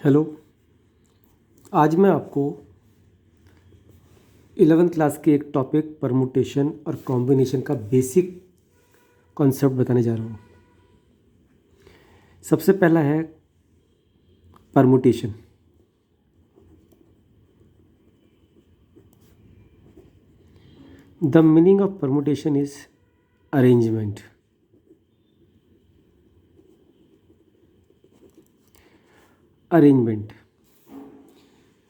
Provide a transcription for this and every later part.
Hello. आज मैं आपको 11th क्लास के एक टॉपिक परमुटेशन और कॉम्बिनेशन का बेसिक कॉन्सेप्ट बताने जा रहा हूँ। सबसे पहला है permutation. The meaning of permutation is arrangement. Arrangement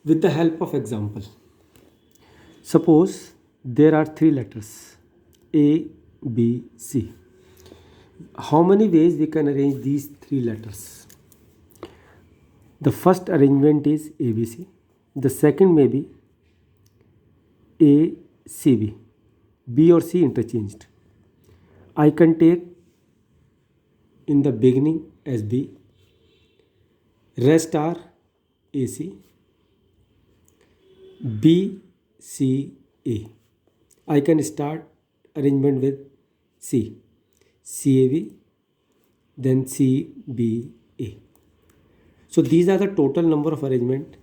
with the help of example. Suppose there are three letters A, B, C. How many ways we can arrange these three letters? The first arrangement is ABC. The second may be A, C, B. B or C interchanged. I can take in the beginning as B. Rest are AC, B, C, A. I can start arrangement with C, CAB, then CBA. So these are the total number of arrangement.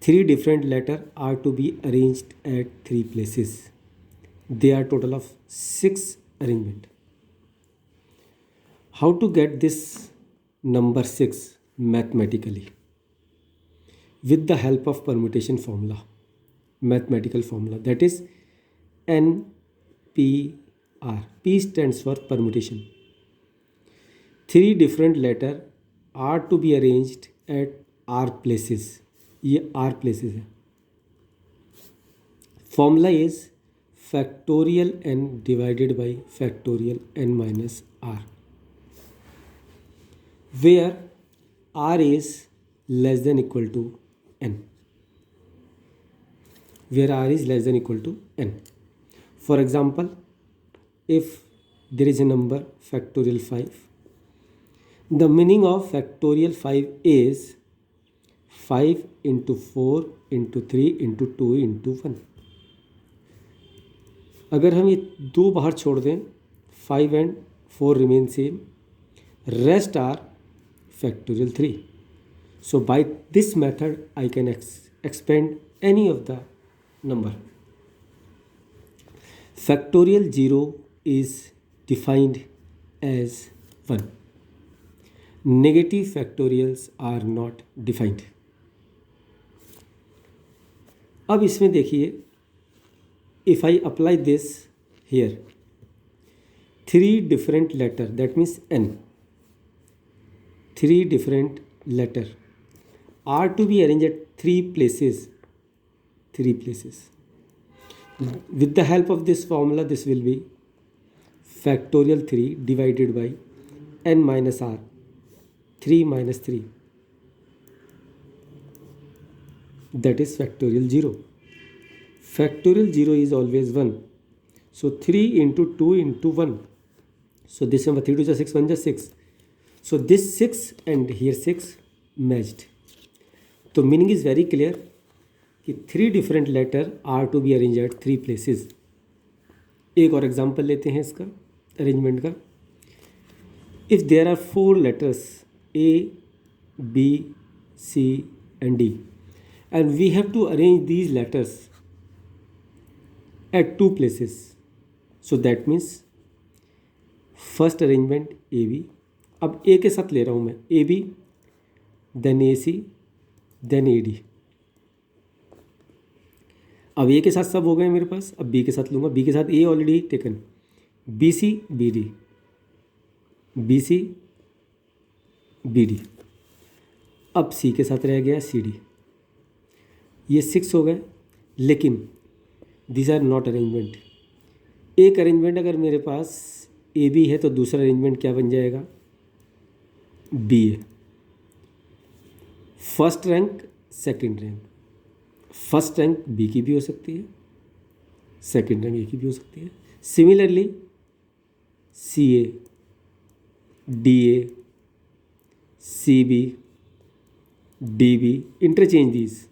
Three different letters are to be arranged at three places. They are total of 6 arrangement. How to get this number 6 mathematically? With the help of permutation formula, mathematical formula, that is NPR. P stands for permutation. Three different letters are to be arranged at R places. ये R places है. Formula is factorial n divided by factorial n minus R, where R is less than equal to n. Where R is less than equal to n. For example, if there is a number factorial 5, the meaning of factorial 5 is 5 into 4 into 3 into 2 into 1. अगर हम ये दो बाहर छोड़ दें, 5 and 4 remain same, rest are factorial 3. So by this method I can expand any of the number. Factorial 0 is defined as 1. Negative factorials are not defined. अब इसमें देखिए, if I apply this here, three different letter, that means n, three different letter are to be arranged at three places. With the help of this formula, this will be factorial 3 divided by n minus r, 3 minus 3, that is factorial 0. Factorial 0 is always 1. So 3 into 2 into 1. So this number 3 to 6, 1 just 6. So this 6 and here 6 matched. तो meaning is very clear कि three different letter are to be arrange at three places. एक और example लेते हैं इसका arrangement का. If there are 4 letters A, B, C and D, and we have to arrange these letters at 2 places. So that means first arrangement AB. अब A के साथ ले रहा हूँ मैं AB, then AC, then AD. अब A के साथ सब हो गए मेरे पास. अब B के साथ लूँगा. B के साथ A already taken, BC, BD, BC, BD. अब C के साथ रह गया CD. ये 6 हो गए, लेकिन these आर नॉट अरेंजमेंट. एक अरेंजमेंट अगर मेरे पास AB है तो दूसरा अरेंजमेंट क्या बन जाएगा? BA. First rank, second rank. First rank B की भी हो सकती है, सेकंड रैंक A की भी हो सकती है. Similarly CA, DA, CB, DB, interchange these,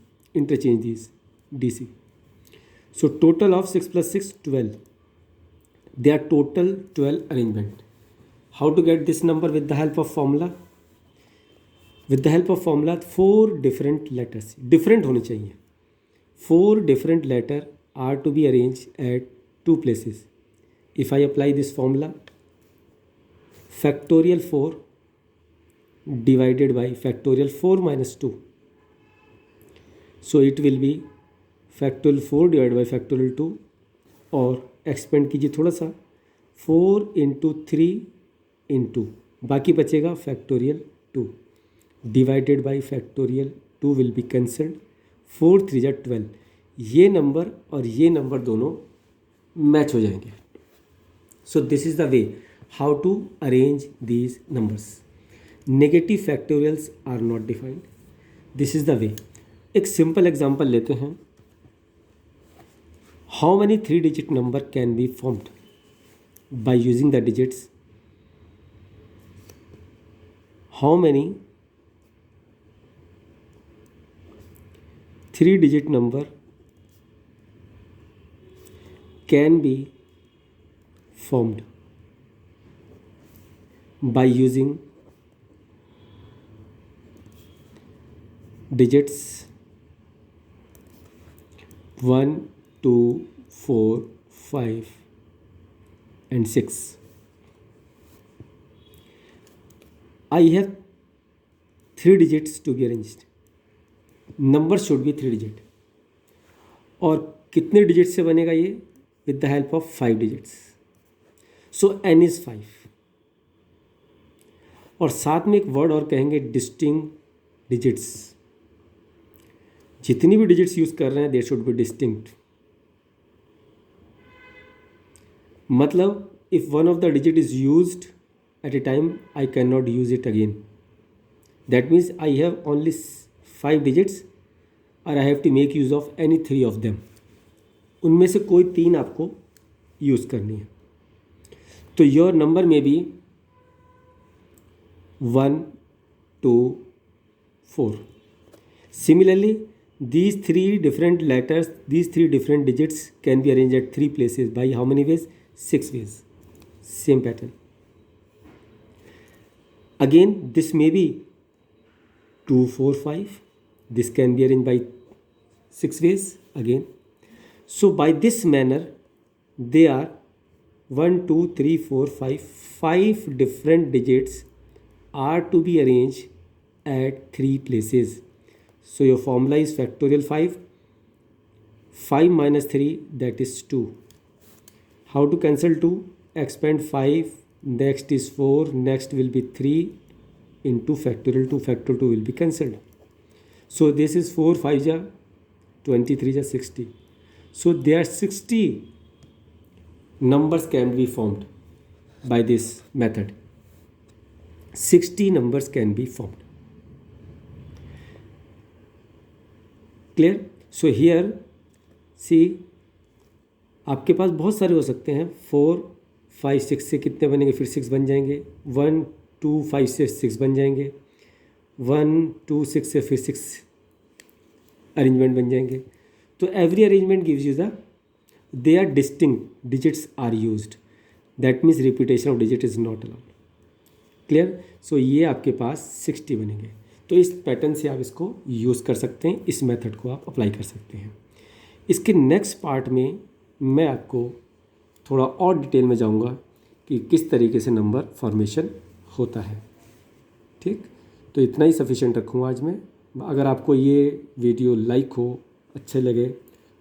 DC. So total of 6 plus 6, 12. They are total 12 arrangement. How to get this number with the help of formula? With the help of formula 4 different letters different होने चाहिए. 4 different letter are to be arranged at 2 places. If I apply this formula, factorial 4 divided by factorial 4 minus 2. So it will be factorial 4 divided by factorial 2, और expand कीजिए थोड़ा सा 4 into 3 into बाकी बचेगा factorial 2 divided by factorial 2 will be cancelled. 4 3 जा 12. ये number और ये नंबर दोनों मैच हो जाएंगे. So this is the way how to arrange these numbers. Negative factorials are not defined. This is the way. एक सिंपल एग्जांपल लेते हैं. How many 3 digit number can be formed by using the digits. How many 3 digit number can be formed by using digits 1, 2, 4, 5 and 6. I have 3 digits to be arranged. Number should be 3 digit. और कितने digit से बनेगा ये? With the help of 5 digits. So n is 5. और साथ में एक word और कहेंगे, डिस्टिंक्ट डिजिट्स. जितनी भी डिजिट्स यूज़ कर रहे हैं दे शुड बी डिस्टिंक्ट. मतलब if one of the digit is used at a time I can not use it again. That means I have only 5 digits और I have to make use of any 3 of them. उनमें से कोई 3 आपको use करनी है. तो your number में be 1, 2, 4. Similarly these 3 different letters, these 3 different digits can be arranged at 3 places by how many ways? 6 ways. Same pattern. Again this may be 2, 4, 5. This can be arranged by 6 ways again. So by this manner they are 1, 2, 3, 4, 5. 5 different digits are to be arranged at 3 places. So your formula is factorial 5. 5 minus 3, that is 2. How to cancel 2? Expand 5. Next is 4. Next will be 3 into factorial 2. Factorial 2 will be cancelled. So this is 4 5 ja 23 ja 60. So there are 60 numbers can be formed by this method. 60 numbers can be formed. Clear? So here see आपके पास बहुत सारे हो सकते हैं. 4 5 6 से कितने बनेंगे? फिर 6 बन जाएंगे. 1 2 5 से 6 बन जाएंगे. 1 2 6 से फिर 6 अरेंजमेंट बन जाएंगे. तो every arrangement gives you the they are distinct digits are used. That means repetition of digit is not allowed. Clear? So ये आपके पास 60 बनेंगे. तो इस पैटर्न से आप इसको यूज़ कर सकते हैं. इस मेथड को आप अप्लाई कर सकते हैं. इसके नेक्स्ट पार्ट में मैं आपको थोड़ा और डिटेल में जाऊंगा कि किस तरीके से नंबर फॉर्मेशन होता है. ठीक, तो इतना ही सफिशिएंट रखूँगा आज मैं. अगर आपको ये वीडियो लाइक हो, अच्छे लगे,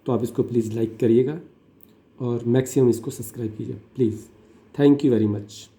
तो आप इसको प्लीज़ लाइक करिएगा और मैक्सिमम इसको सब्सक्राइब कीजिए please. Thank you very much.